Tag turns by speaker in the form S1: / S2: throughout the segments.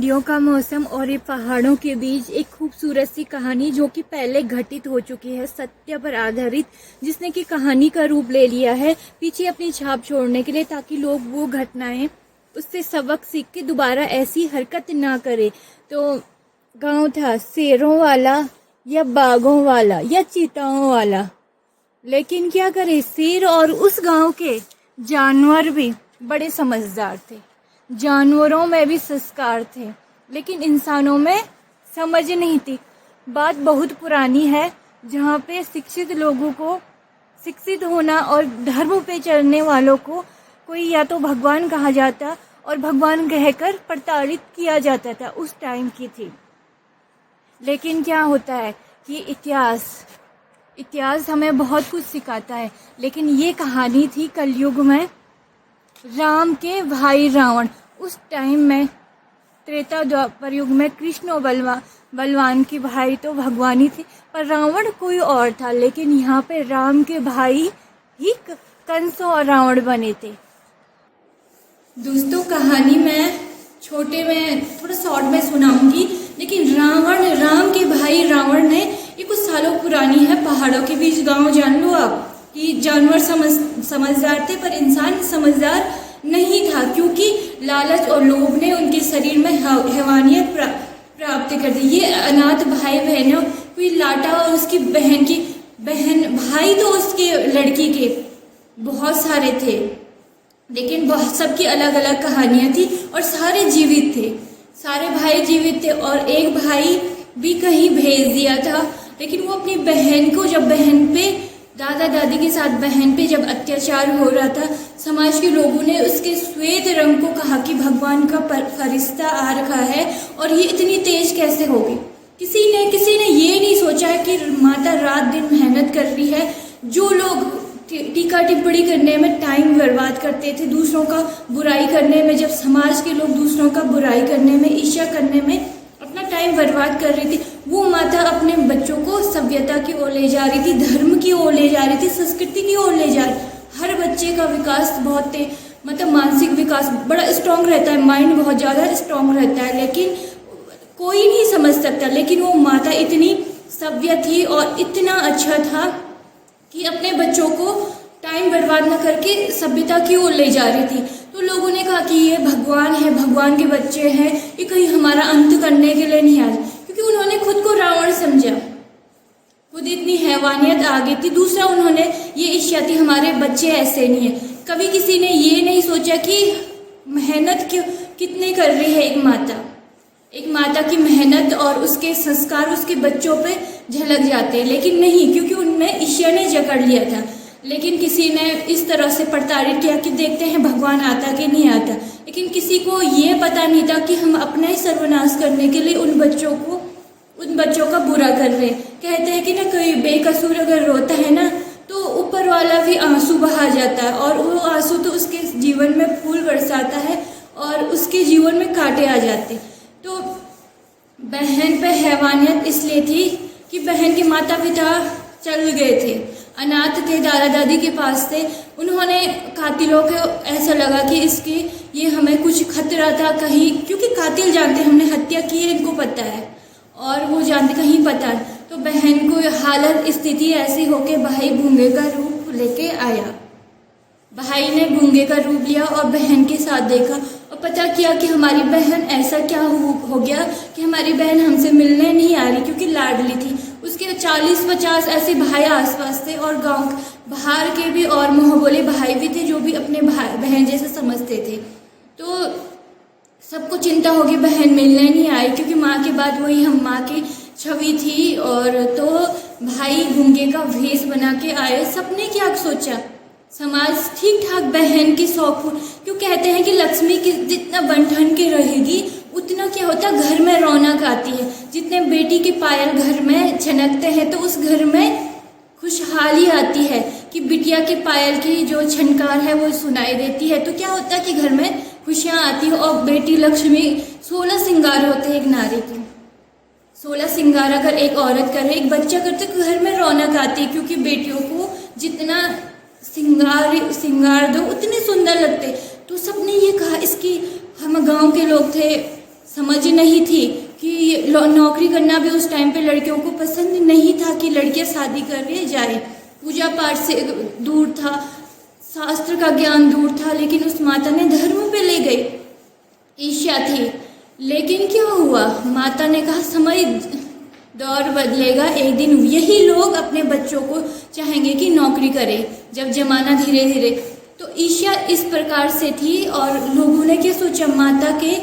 S1: ठंडियों का मौसम और ये पहाड़ों के बीच एक खूबसूरत सी कहानी जो कि पहले घटित हो चुकी है, सत्य पर आधारित, जिसने कि कहानी का रूप ले लिया है पीछे अपनी छाप छोड़ने के लिए, ताकि लोग वो घटनाएं उससे सबक सीख के दोबारा ऐसी हरकत ना करे। तो गांव था शेरों वाला या बाघों वाला या चीताओं वाला, लेकिन क्या करे, शेर और उस गांव के जानवर भी बड़े समझदार थे। जानवरों में भी संस्कार थे, लेकिन इंसानों में समझ नहीं थी। बात बहुत पुरानी है, जहाँ पे शिक्षित लोगों को शिक्षित होना और धर्म पे चलने वालों को कोई या तो भगवान कहा जाता और भगवान कहकर प्रताड़ित किया जाता था, उस टाइम की थी। लेकिन क्या होता है कि इतिहास हमें बहुत कुछ सिखाता है। लेकिन ये कहानी थी कलयुग में राम के भाई रावण। उस टाइम में त्रेता द्वापर युग में कृष्ण और बलवान के भाई तो भगवान ही थे, पर रावण कोई और था। लेकिन यहाँ पे राम के भाई ही कंस और रावण बने थे। दोस्तों, कहानी मैं छोटे में थोड़ा शॉर्ट में सुनाऊंगी, लेकिन राम के भाई रावण ने, ये कुछ सालों पुरानी है, पहाड़ों के बीच गांव, जान लो आप कि जानवर समझदार थे पर इंसान समझदार नहीं था, क्योंकि लालच और लोभ ने उनके शरीर में हैवानियत प्राप्त कर दी। ये अनाथ भाई बहनों, कोई लाटा और उसकी बहन भाई तो उसके लड़की के बहुत सारे थे, लेकिन बहुत सबकी अलग अलग कहानियां थी और सारे जीवित थे, सारे भाई जीवित थे। और एक भाई भी कहीं भेज दिया था, लेकिन वो अपनी बहन को, जब बहन पे दादा दादी के साथ बहन पे जब अत्याचार हो रहा था, समाज के लोगों ने उसके श्वेत रंग को कहा कि भगवान का फरिश्ता आ रखा है और ये इतनी तेज कैसे होगी। किसी ने ये नहीं सोचा है कि माता रात दिन मेहनत कर रही है। जो लोग टीका टिप्पणी करने में टाइम बर्बाद करते थे, दूसरों का बुराई करने में, जब समाज के लोग दूसरों का बुराई करने में, ईर्ष्या करने में अपना टाइम बर्बाद कर रही थी, वो माता अपने बच्चों को सभ्यता की ओर ले जा रही थी, धर्म की ओर ले जा रही थी, संस्कृति की ओर ले जा रही। हर बच्चे का विकास बहुत मतलब मानसिक विकास बड़ा स्ट्रांग रहता है, माइंड बहुत ज़्यादा स्ट्रांग रहता है, लेकिन कोई नहीं समझ सकता। लेकिन वो माता इतनी सभ्य थी और इतना अच्छा था कि अपने बच्चों को टाइम बर्बाद न करके सभ्यता की ओर ले जा रही थी। तो लोगों ने कहा कि ये भगवान है, भगवान के बच्चे हैं, ये कहीं हमारा अंत करने के लिए नहीं आए, क्योंकि उन्होंने खुद को रावण समझा, खुद इतनी हैवानियत आ गई थी। दूसरा, उन्होंने ये इच्छा थी हमारे बच्चे ऐसे नहीं है। कभी किसी ने ये नहीं सोचा कि मेहनत क्यों कितने कर रही है एक माता की मेहनत और उसके संस्कार उसके बच्चों पे झलक जाते हैं, लेकिन नहीं, क्योंकि उनमें ईश्वर ने जकड़ लिया था। लेकिन किसी ने इस तरह से प्रताड़ित किया कि देखते हैं भगवान आता कि नहीं आता, लेकिन किसी को ये पता नहीं था कि हम अपना ही सर्वनाश करने के लिए उन बच्चों का बुरा कर रहे हैं। कहते हैं कि ना, कोई बेकसूर अगर रोता है ना, तो ऊपर वाला भी आंसू बहा जाता है, और वो आंसू तो उसके जीवन में फूल बरसाता है और उसके जीवन में कांटे आ जाते। तो बहन पे हैवानियत इसलिए थी कि बहन के माता पिता चल गए थे, अनाथ थे, दादा दादी के पास थे। उन्होंने कातिलों को ऐसा लगा कि ये हमें कुछ खतरा था कहीं, क्योंकि कातिल जानते हमने हत्या की है, इनको पता है, और वो जानते कहीं पता है। तो बहन को हालत स्थिति ऐसी हो के भाई गूंगे का रूप लेके आया। भाई ने गूंगे का रूप लिया और बहन के साथ देखा और पता किया कि हमारी बहन, ऐसा क्या हो गया कि हमारी बहन हमसे मिलने नहीं आ रही, क्योंकि लाडली थी। उसके 40-50 ऐसे भाई आसपास थे, और गांव बाहर के भी और मोहब्बते भाई भी थे जो भी अपने भाई बहन जैसे समझते थे। तो सबको चिंता होगी बहन मिलने नहीं आई, क्योंकि माँ के बाद वही हम माँ की छवि थी। और तो भाई गूंगे का भेष बना के आए। सबने क्या सोचा, समाज ठीक ठाक बहन की शौक, क्यों कहते हैं कि लक्ष्मी की जितना बन के रहेगी उतना क्या होता है, घर में रौनक आती है। जितने बेटी के पायल घर में छनकते हैं तो उस घर में खुशहाली आती है, कि बिटिया के पायल की जो छनकार है वो सुनाई देती है, तो क्या होता है कि घर में खुशियाँ आती है। और बेटी लक्ष्मी 16 श्रृंगार होते हैं एक नारी के, 16 श्रृंगार अगर एक औरत करे, एक बच्चा करते, तो घर में रौनक आती है, क्योंकि बेटियों को जितना श्रृंगार दो उतने सुंदर लगते। तो सबने ये कहा, इसकी हम गांव के लोग थे, समझ नहीं थी कि नौकरी करना भी उस टाइम पे लड़कियों को पसंद नहीं था कि लड़कियां शादी करके जाए। पूजा पाठ से दूर था, शास्त्र का ज्ञान दूर था, लेकिन उस माता ने धर्म पे ले गई। ईर्ष्या थी, लेकिन क्या हुआ, माता ने कहा समय दौर बदलेगा, एक दिन यही लोग अपने बच्चों को चाहेंगे कि नौकरी करे। जब जमाना धीरे धीरे, तो ईर्ष्या इस प्रकार से थी और लोगों ने क्या सोचा, माता के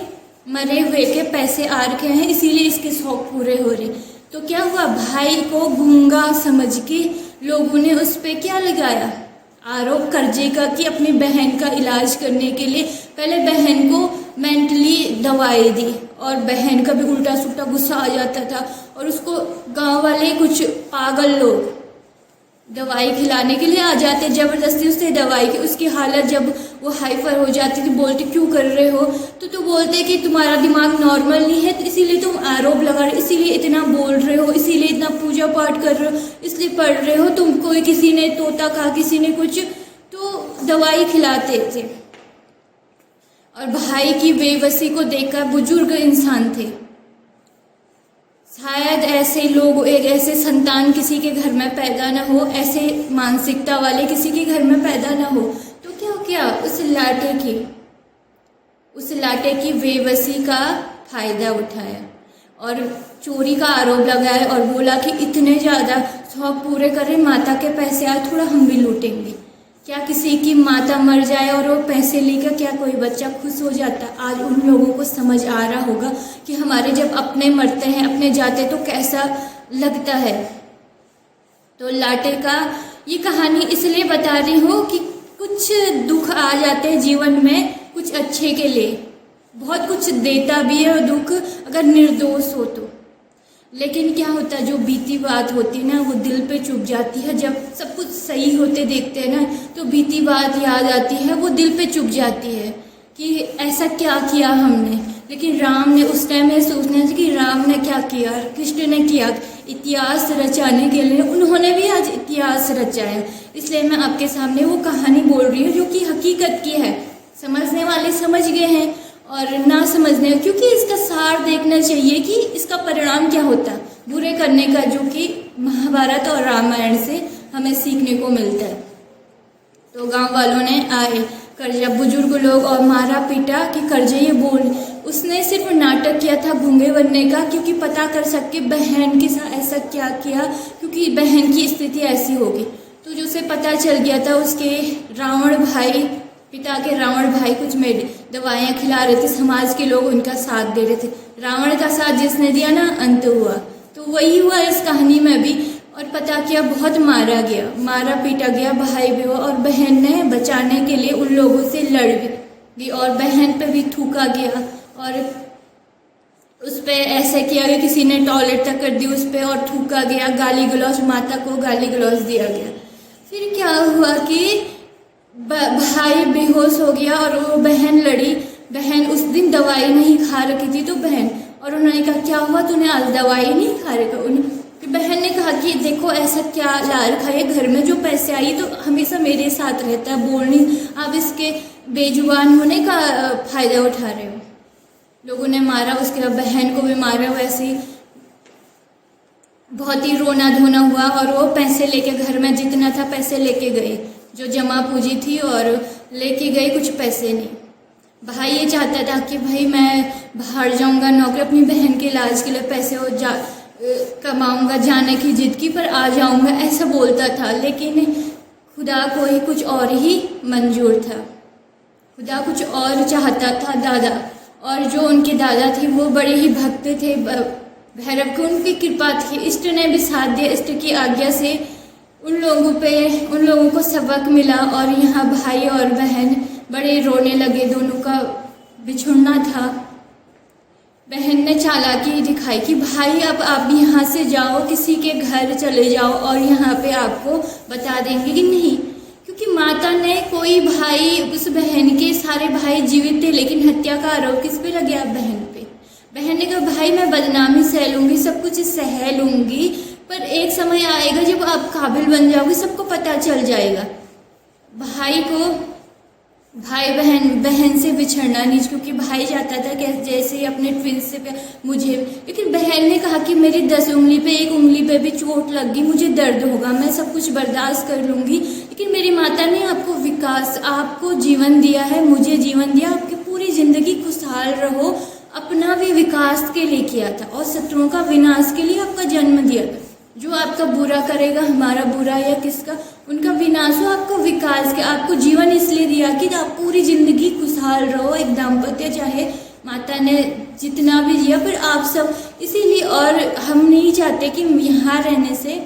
S1: मरे हुए के पैसे आ रखे हैं, इसीलिए इसके शौक पूरे हो रहे। तो क्या हुआ, भाई को गूंगा समझ के लोगों ने उस पर क्या लगाया, आरोप कर्जे का, कि अपनी बहन का इलाज करने के लिए पहले बहन को मेंटली दवाई दी और बहन का भी उल्टा सुल्टा गुस्सा आ जाता था और उसको गांव वाले कुछ पागल लोग दवाई खिलाने के लिए आ जाते, जबरदस्ती उससे दवाई की। उसकी हालत जब वो हाइपर हो जाती थी, बोलते क्यों कर रहे हो, तो बोलते कि तुम्हारा दिमाग नॉर्मल नहीं है, तो इसीलिए तुम आरोप लगा रहे हो, इसीलिए इतना बोल रहे हो, इसीलिए इतना पूजा पाठ कर रहे हो, इसलिए पढ़ रहे हो, तुमको किसी ने तोता कहा, किसी ने कुछ, तो दवाई खिलाते थे। और भाई की बेबसी को देखकर, बुजुर्ग इंसान थे, शायद ऐसे लोग, एक ऐसे संतान किसी के घर में पैदा ना हो, ऐसे मानसिकता वाले किसी के घर में पैदा ना हो, तो क्या क्या उस लाटे की बेबसी का फायदा उठाया और चोरी का आरोप लगाया और बोला कि इतने ज़्यादा शौक पूरे करें, माता के पैसे आए, थोड़ा हम भी लूटेंगे। क्या किसी की माता मर जाए और वो पैसे लेकर क्या कोई बच्चा खुश हो जाता? आज उन लोगों को समझ आ रहा होगा कि हमारे जब अपने मरते हैं, अपने जाते तो कैसा लगता है। तो लाटे का ये कहानी इसलिए बता रही हूँ कि कुछ दुख आ जाते हैं जीवन में कुछ अच्छे के लिए, बहुत कुछ देता भी है और दुख अगर निर्दोष हो तो। लेकिन क्या होता है, जो बीती बात होती है ना, वो दिल पे चुभ जाती है। जब सब कुछ सही होते देखते हैं ना, तो बीती बात याद आती है, वो दिल पे चुभ जाती है कि ऐसा क्या किया हमने। लेकिन राम ने उस टाइम में सोचना चाहिए कि राम ने क्या किया, कृष्ण ने किया, इतिहास रचाने के लिए उन्होंने भी आज इतिहास रचाया। इसलिए मैं आपके सामने वो कहानी बोल रही हूँ जो कि हकीकत की है। समझने वाले समझ गए हैं और ना समझने, क्योंकि इसका सार देखना चाहिए कि इसका परिणाम क्या होता है बुरे करने का, जो कि महाभारत और रामायण से हमें सीखने को मिलता है। तो गांव वालों ने आए कर्जा, बुजुर्ग लोग, और मारा पीटा कि कर्जे ये बोल। उसने सिर्फ नाटक किया था गूंगे बनने का, क्योंकि पता कर सके बहन के साथ ऐसा क्या किया, क्योंकि बहन की स्थिति ऐसी होगी। तो जो उसे पता चल गया था, उसके रावण भाई, पिता के रावण भाई कुछ दवाइयाँ खिला रहे थे, समाज के लोग उनका साथ दे रहे थे। रावण का साथ जिसने दिया ना, अंत हुआ। तो वही हुआ इस कहानी में भी। और पता किया, बहुत मारा गया, मारा पीटा गया भाई भी हुआ, और बहन ने बचाने के लिए उन लोगों से लड़ गई और बहन पे भी थूका गया और उस पर ऐसे किया कि किसी ने टॉयलेट तक कर दी उस पर और थूका गया, गाली गलौज, माता को गाली गलौज दिया गया। फिर क्या हुआ कि भाई बेहोश हो गया और वो बहन लड़ी। बहन उस दिन दवाई नहीं खा रखी थी, तो बहन, और उन्होंने कहा क्या हुआ, तूने आज दवाई नहीं खा रखा? बहन ने कहा कि देखो ऐसा क्या ला रखा है घर में, जो पैसे आई तो हमेशा मेरे साथ रहता है, बोल नहीं, आप इसके बेजुबान होने का फायदा उठा रहे हो। लोगों ने मारा, उसके बाद बहन को भी मारा। वैसे ही बहुत ही रोना धोना हुआ और वो पैसे लेके घर में जितना था पैसे लेके गए, जो जमा पूंजी थी, और लेके गए, कुछ पैसे नहीं। भाई ये चाहता था कि भाई मैं बाहर जाऊंगा नौकरी, अपनी बहन के इलाज के लिए पैसे हो कमाऊंगा, जाने की जिद की, पर आ जाऊंगा, ऐसा बोलता था। लेकिन खुदा को ही कुछ और ही मंजूर था, खुदा कुछ और चाहता था। दादा, और जो उनके दादा थे वो बड़े ही भक्त थे भैरव को, उनकी कृपा थी, इष्ट ने भी साथ दिया। इष्ट की आज्ञा से उन लोगों को सबक मिला और यहाँ भाई और बहन बड़े रोने लगे, दोनों का बिछुड़ना था। बहन ने चालाकी दिखाई कि भाई अब आप यहाँ से जाओ, किसी के घर चले जाओ और यहाँ पे आपको बता देंगे कि नहीं, क्योंकि माता ने कोई भाई, उस बहन के सारे भाई जीवित थे, लेकिन हत्या का आरोप किस पे लग गया? बहन पे। बहन ने कहा भाई मैं बदनामी सह लूँगी, सब कुछ सह लूँगी, पर एक समय आएगा जब आप काबिल बन जाओगे, सबको पता चल जाएगा। भाई को भाई बहन बहन से बिछड़ना नहीं, क्योंकि भाई चाहता था कि जैसे ही अपने ट्विंस से मुझे, लेकिन बहन ने कहा कि मेरी 10 उंगली पे 1 उंगली पे भी चोट लग गई, मुझे दर्द होगा, मैं सब कुछ बर्दाश्त कर लूँगी, लेकिन मेरी माता ने आपको विकास, आपको जीवन दिया है, मुझे जीवन दिया, आपकी पूरी ज़िंदगी खुशहाल रहो, अपना भी विकास के लिए किया था और शत्रुओं का विनाश के लिए आपका जन्म दिया था। जो आपका बुरा करेगा, हमारा बुरा या किसका, उनका विनाश हो, आपका विकास के, आपको जीवन इसलिए दिया कि आप पूरी ज़िंदगी खुशहाल रहो। एक दाम्पत्य चाहे माता ने जितना भी दिया, पर आप सब इसीलिए, और हम नहीं चाहते कि यहाँ रहने से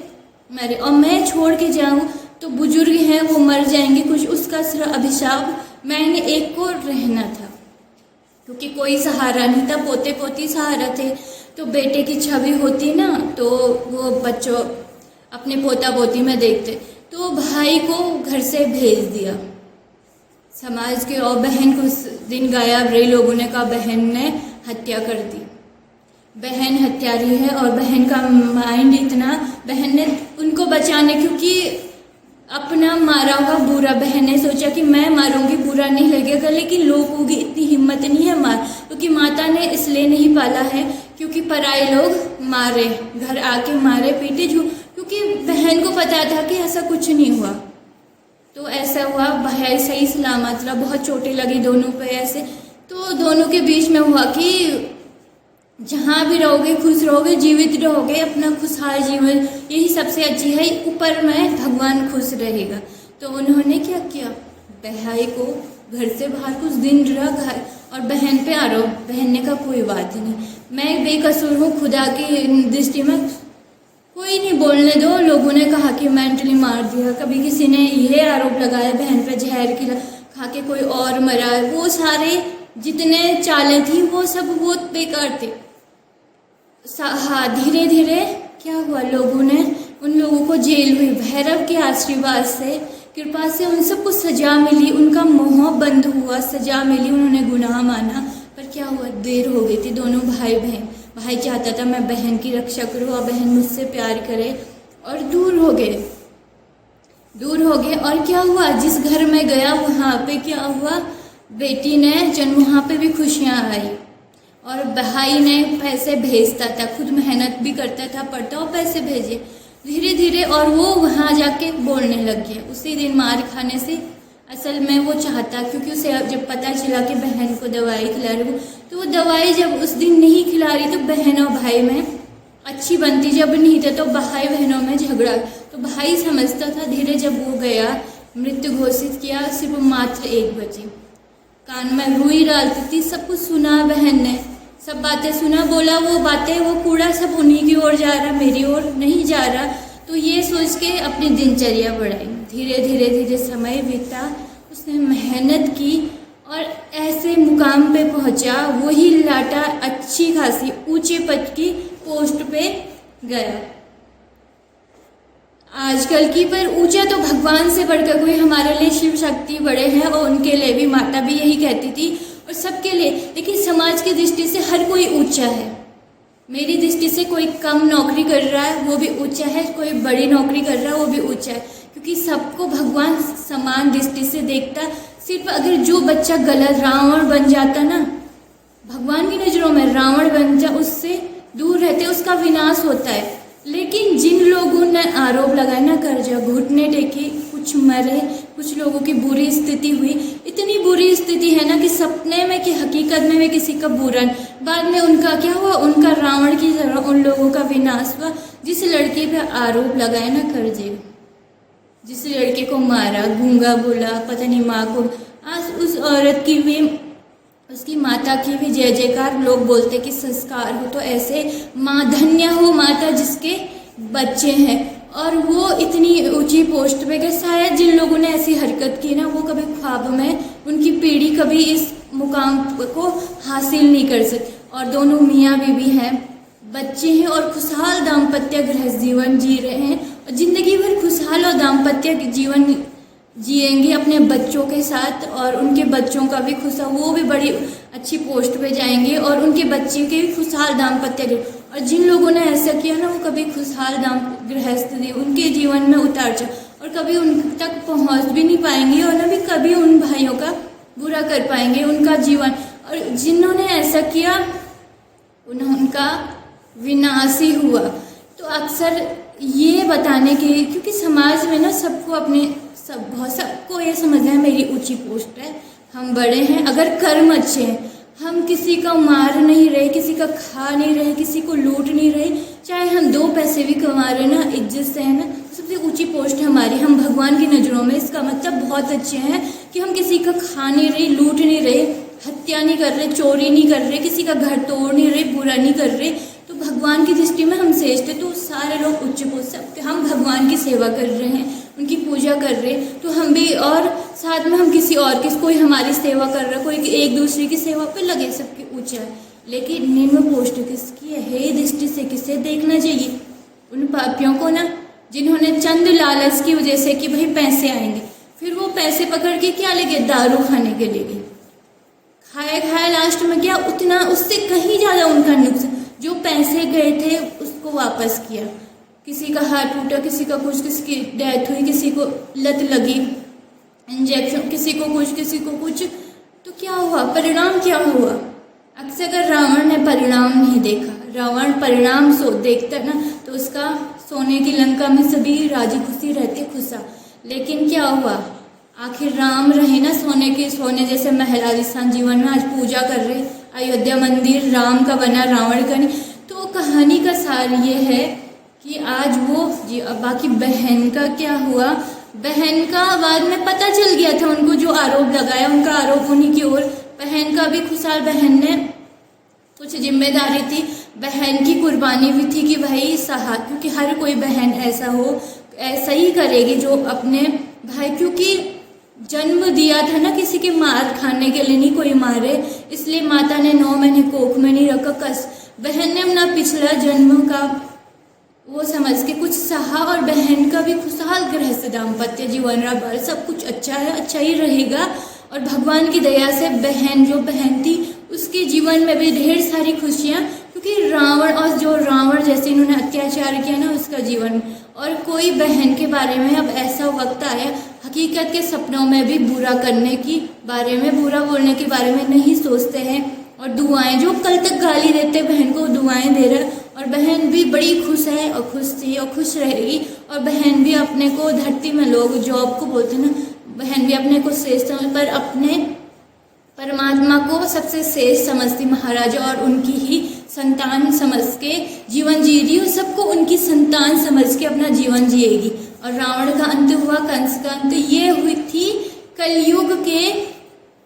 S1: मरे और मैं छोड़ के जाऊँ तो बुजुर्ग हैं वो मर जाएंगे, कुछ उसका सिर्फ अभिशाप, मैंने एक को रहना था क्योंकि कोई सहारा नहीं था, पोते पोती सहारा थे, तो बेटे की छवि होती ना तो वो बच्चों अपने पोता पोती में देखते, तो भाई को घर से भेज दिया समाज के, और बहन को उस दिन गायब रही, लोगों ने कहा बहन ने हत्या कर दी, बहन हत्यारी है, और बहन का माइंड इतना, बहन ने उनको बचाने, क्योंकि अपना मारा हुआ बुरा, बहन ने सोचा कि मैं मारूंगी बुरा नहीं लगेगा, लेकिन लोगों की इतनी हिम्मत नहीं है मार, क्योंकि माता ने इसलिए नहीं पाला है क्योंकि पराए लोग मारे, घर आके मारे पीटे, क्योंकि बहन को पता था कि ऐसा कुछ नहीं हुआ, तो ऐसा हुआ, भाई सही सलामत रहा, बहुत चोटें लगी दोनों पे ऐसे, तो दोनों के बीच में हुआ कि जहाँ भी रहोगे खुश रहोगे, जीवित रहोगे, अपना खुशहाल जीवन यही सबसे अच्छी है, ऊपर में भगवान खुश रहेगा। तो उन्होंने क्या किया, भाई को घर से बाहर कुछ दिन रहा घर, और बहन पे आरोप, बहन ने कहा कोई बात नहीं, मैं बेकसूर हूँ, खुदा की दृष्टि में कोई नहीं, बोलने दो, लोगों ने कहा कि मेंटली मार दिया, कभी किसी ने ये आरोप लगाया बहन पे जहर की खा के कोई और मरा, वो सारे जितने चालें थी वो सब वो बेकार थे। हाँ, धीरे धीरे क्या हुआ, लोगों ने, उन लोगों को जेल हुई, भैरव के आशीर्वाद से, कृपा से उन सबको सजा मिली, उनका मोह बंद हुआ, सजा मिली, उन्होंने गुनाह माना, पर क्या हुआ, देर हो गई थी, दोनों भाई बहन, भाई चाहता था मैं बहन की रक्षा करूँ और बहन मुझसे प्यार करे, और दूर हो गए, और क्या हुआ, जिस घर में गया वहाँ पे क्या हुआ, बेटी ने जन्म, वहाँ पे भी खुशियाँ आई, और भाई ने पैसे भेजता था, खुद मेहनत भी करता था, पढ़ता और पैसे भेजे धीरे धीरे, और वो वहाँ जाके बोलने लग गया उसी दिन मार खाने से। असल में वो चाहता, क्योंकि उसे जब पता चला कि बहन को दवाई खिला रही, तो वो दवाई जब उस दिन नहीं खिला रही तो बहन और भाई में अच्छी बनती, जब नहीं थे तो भाई बहनों में झगड़ा, तो भाई समझता था, धीरे जब वो गया मृत्यु घोषित किया, सिर्फ मात्र 1 बजे, कान में रुई डालती थी, सब कुछ सुना बहन ने, सब बातें सुना, बोला वो बातें, वो कूड़ा सब उन्हीं की ओर जा रहा, मेरी ओर नहीं जा रहा, तो ये सोच के अपनी दिनचर्या बढ़ाई, धीरे धीरे समय बीता, उसने मेहनत की और ऐसे मुकाम पे पहुंचा, वही लाटा अच्छी खासी ऊंचे पद की पोस्ट पे गया। आजकल की पर ऊंचा तो भगवान से बढ़कर कोई हमारे लिए शिव शक्ति बड़े हैं, और उनके लिए भी माता भी यही कहती थी, और सबके लिए, लेकिन समाज की दृष्टि से हर कोई ऊंचा है। मेरी दृष्टि से कोई कम नौकरी कर रहा है वो भी ऊंचा है, कोई बड़ी नौकरी कर रहा है वो भी ऊंचा है, क्योंकि सबको भगवान समान दृष्टि से देखता। सिर्फ अगर जो बच्चा गलत रावण बन जाता ना, भगवान की नज़रों में रावण बन जा, उससे दूर रहते, उसका विनाश होता है। लेकिन जिन लोगों ने आरोप लगाया ना, कर्जा घुटने टेके, कुछ मरे, कुछ लोगों की बुरी स्थिति हुई, इतनी बुरी स्थिति है ना कि सपने में कि हकीकत में भी किसी का बुरा, बाद में उनका क्या हुआ, उनका रावण की तरह उन लोगों का विनाश हुआ। जिस लड़के पे आरोप लगाया ना कर्जे, जिस लड़के को मारा, गूंगा बोला, पता नहीं माँ को, आज उस औरत की भी, उसकी माता की भी जय जयकार, लोग बोलते कि संस्कार हो तो ऐसे माँ, धन्य हो माता जिसके बच्चे हैं, और वो इतनी ऊंची पोस्ट पे गए। शायद जिन लोगों ने ऐसी हरकत की ना, वो कभी ख्वाब में, उनकी पीढ़ी कभी इस मुकाम को हासिल नहीं कर सकती। और दोनों मियाँ बीवी हैं, बच्चे हैं, और खुशहाल दाम्पत्य गृहस्थ जीवन जी रहे हैं, और जिंदगी भर खुशहाल और दाम्पत्य जीवन जिएंगे अपने बच्चों के साथ, और उनके बच्चों का भी खुशहाल, वो भी बड़ी अच्छी पोस्ट पे जाएंगे, और उनके बच्चे के भी खुशहाल दाम्पत्य। और जिन लोगों ने ऐसा किया ना, वो कभी खुशहाल गृहस्थ उनके जीवन में उतार चढ़, और कभी उन तक पहुंच भी नहीं पाएंगे, और ना भी कभी उन भाइयों का बुरा कर पाएंगे उनका जीवन, और जिन्होंने ऐसा किया उनका विनाश ही हुआ। तो अक्सर ये बताने के, क्योंकि समाज में ना सबको अपने सबको ये समझना है मेरी ऊंची पोस्ट है, हम बड़े हैं, अगर कर्म अच्छे हैं, हम किसी का मार नहीं रहे, किसी का खा नहीं रहे, किसी को लूट नहीं रहे, चाहे हम 2 पैसे भी कमा रहे ना, इज्जत से है ना, सबसे ऊंची पोस्ट है हमारी, हम भगवान की नज़रों में इसका मतलब बहुत अच्छे हैं कि हम किसी का खा नहीं रहे, लूट नहीं रहे, हत्या नहीं कर रहे, चोरी नहीं कर रहे, किसी का घर तोड़ नहीं रहे, बुरा नहीं कर रहे, तो भगवान की दृष्टि में हम श्रेष्ठ थे। तो सारे लोग उच्च पोस्ट, हम भगवान की सेवा कर रहे हैं, उनकी पूजा कर रहे, तो हम भी, और साथ में हम किसी और की, कोई हमारी सेवा कर रहा है, कोई एक दूसरे की सेवा पे लगे, सबके ऊंचा है। लेकिन निम्न पोस्ट किसकी है, हे दृष्टि से किसे देखना चाहिए? उन पापियों को ना, जिन्होंने चंद लालच की वजह से कि भाई पैसे आएंगे, फिर वो पैसे पकड़ के क्या ले गए, दारू खाने के लिए गए, खाए लास्ट में क्या, उतना उससे कहीं ज़्यादा उनका नुकसान, जो पैसे गए थे उसको वापस किया, किसी का हाथ टूटा, किसी का कुछ, किसी की डेथ हुई, किसी को लत लगी, इंजेक्शन, किसी को कुछ, तो क्या हुआ, परिणाम क्या हुआ? अक्सर अगर रावण ने परिणाम नहीं देखा, रावण परिणाम देखता ना, तो उसका सोने की लंका में सभी राजी खुशी रहते, खुशा। लेकिन क्या हुआ, आखिर राम रहे ना सोने जैसे महल, आलीशान जीवन में, आज पूजा कर रहे, अयोध्या मंदिर राम का बना, रावण का नहीं। तो कहानी का सार ये है कि आज वो बाकी बहन का क्या हुआ, बहन का बाद में पता चल गया था उनको, जो आरोप लगाया उनका आरोप उन्हीं की ओर, बहन का भी खुशहाल, बहन ने कुछ जिम्मेदारी थी, बहन की कुर्बानी भी थी कि भाई सहा, क्योंकि हर कोई बहन ऐसा ही करेगी जो अपने भाई, क्योंकि जन्म दिया था ना, किसी के मार खाने के लिए नहीं कोई मारे, इसलिए माता ने 9 महीने कोख में नहीं रखा, बहन ने अपना पिछला जन्म का वो समझ के कुछ सहा, और बहन का भी खुशहाल गृहस्थ दाम्पत्य जीवन रहा, भर सब कुछ अच्छा है, अच्छा ही रहेगा। और भगवान की दया से बहन जो बहन थी उसके जीवन में भी ढेर सारी खुशियाँ, क्योंकि रावण जैसे इन्होंने अत्याचार किया ना उसका जीवन, और कोई बहन के बारे में अब ऐसा वक्त आया, हकीकत के सपनों में भी बुरा करने की बारे में, बुरा बोलने के बारे में नहीं सोचते हैं, और दुआएं, जो कल तक गाली देते बहन को दुआएं दे रहे, और बहन भी बड़ी खुश है और खुश थी और खुश रहेगी। और बहन भी अपने को, धरती में लोग जॉब को बोलते हैं ना, बहन भी अपने को श्रेष्ठ पर अपने परमात्मा को सबसे श्रेष्ठ समझती, महाराजा और उनकी ही संतान समझ के जीवन जी रही, और सबको उनकी संतान समझ के अपना जीवन जिएगी। और रावण का अंत हुआ, कंस का अंत, ये हुई थी कलयुग के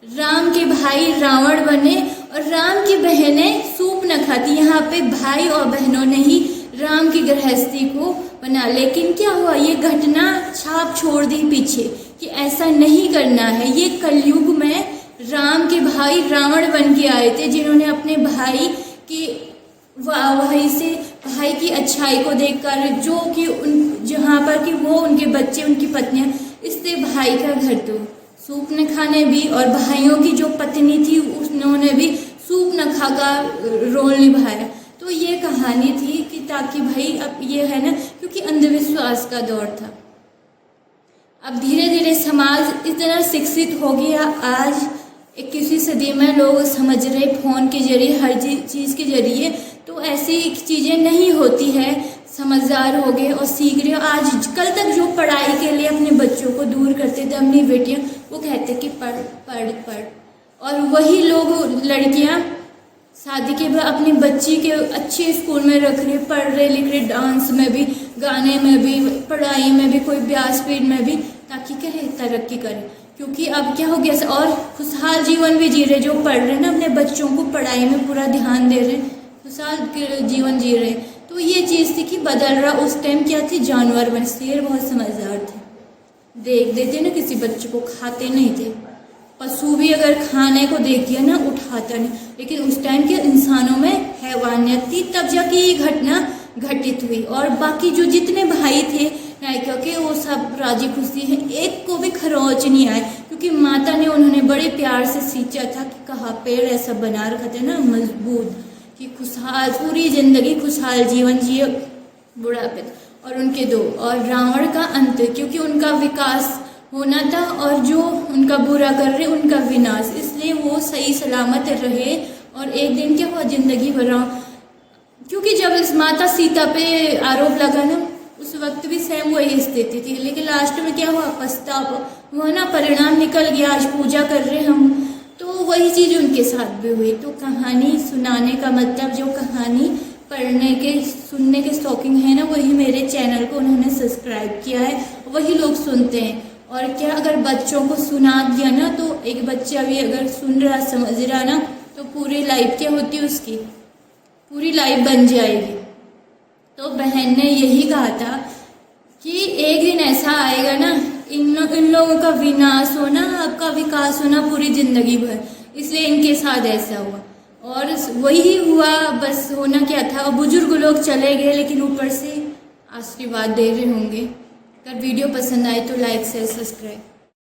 S1: राम के भाई रावण बने, और राम की बहनें सूप न खाती। यहाँ पे भाई और बहनों ने ही राम की गृहस्थी को बना, लेकिन क्या हुआ, ये घटना छाप छोड़ दी पीछे कि ऐसा नहीं करना है। ये कलयुग में राम के भाई रावण बन के आए थे, जिन्होंने अपने भाई की भाई से, भाई की अच्छाई को देखकर, जो कि जहाँ पर कि वो उनके बच्चे, उनकी पत्नियां, इससे भाई का घर तो सूप न खाने भी, और भाइयों की जो पत्नी थी उन्होंने भी सूप न खाकर रोल निभाया। तो ये कहानी थी कि ताकि भाई, अब ये है ना, क्योंकि अंधविश्वास का दौर था, अब धीरे धीरे समाज इतना शिक्षित हो गया, आज 21वीं सदी में लोग समझ रहे फोन के जरिए, हर चीज़ के जरिए, तो ऐसी चीज़ें नहीं होती है, समझदार हो गए और सीख रहे हो। आज कल तक जो पढ़ाई के लिए अपने बच्चों को दूर करते थे, अपनी बेटियां, वो कहते कि पढ़ पढ़ पढ़, और वही लोग, लड़कियां शादी के बाद अपनी बच्ची के अच्छे स्कूल में रख रहे, पढ़ रहे लिख रहे, डांस में भी, गाने में भी, पढ़ाई में भी, कोई व्यासपीठ में भी, ताकि करे तरक्की करे। क्योंकि अब क्या हो गया, और खुशहाल जीवन भी जी रहे, जो पढ़ रहे ना, अपने बच्चों को पढ़ाई में पूरा ध्यान दे रहे, खुशहाल जीवन जी रहे। तो ये चीज़ थी कि बदल रहा। उस टाइम क्या थी, जानवर बने, शेर बहुत समझदार थे, देख देते ना किसी बच्चे को, खाते नहीं थे, पशु भी अगर खाने को देख दिया ना उठाता नहीं, लेकिन उस टाइम के इंसानों में हैवानियत थी, तब जाके ये घटना घटित हुई। और बाकी जो जितने भाई थे नायिका के, वो सब राजी खुशी है, एक को भी खरोच नहीं आए, क्योंकि माता ने उन्होंने बड़े प्यार से सींचा था कि कहा पेड़ ऐसा बना रखा था ना मजबूत, कि खुशहाल पूरी जिंदगी खुशहाल जीवन जिए बुढ़ापे। और उनके 2, और रावण का अंत, क्योंकि उनका विकास होना था और जो उनका बुरा कर रहे उनका विनाश, इसलिए वो सही सलामत रहे। और एक दिन क्या हुआ, जिंदगी भर, क्योंकि जब इस माता सीता पे आरोप लगा ना, उस वक्त भी सेम वही स्थिति थी, लेकिन लास्ट में क्या हुआ, पछतावा हुआ ना, परिणाम निकल गया, आज पूजा कर रहे हम, तो वही चीज़ उनके साथ भी हुई। तो कहानी सुनाने का मतलब, जो कहानी पढ़ने के सुनने के शौकीन है ना, वही मेरे चैनल को उन्होंने सब्सक्राइब किया है, वही लोग सुनते हैं। और क्या अगर बच्चों को सुना दिया ना, तो एक बच्चा भी अगर सुन रहा समझ रहा ना, तो पूरी लाइफ क्या होती है उसकी, पूरी लाइफ बन जाएगी। तो बहन ने यही कहा था कि एक दिन ऐसा आएगा ना, इन लोगों का विनाश होना, आपका विकास होना पूरी जिंदगी भर, इसलिए इनके साथ ऐसा हुआ। और वही हुआ, बस होना क्या था, बुजुर्ग लोग चले गए, लेकिन ऊपर से आशीर्वाद दे रहे होंगे। अगर वीडियो पसंद आए तो लाइक शेयर सब्सक्राइब।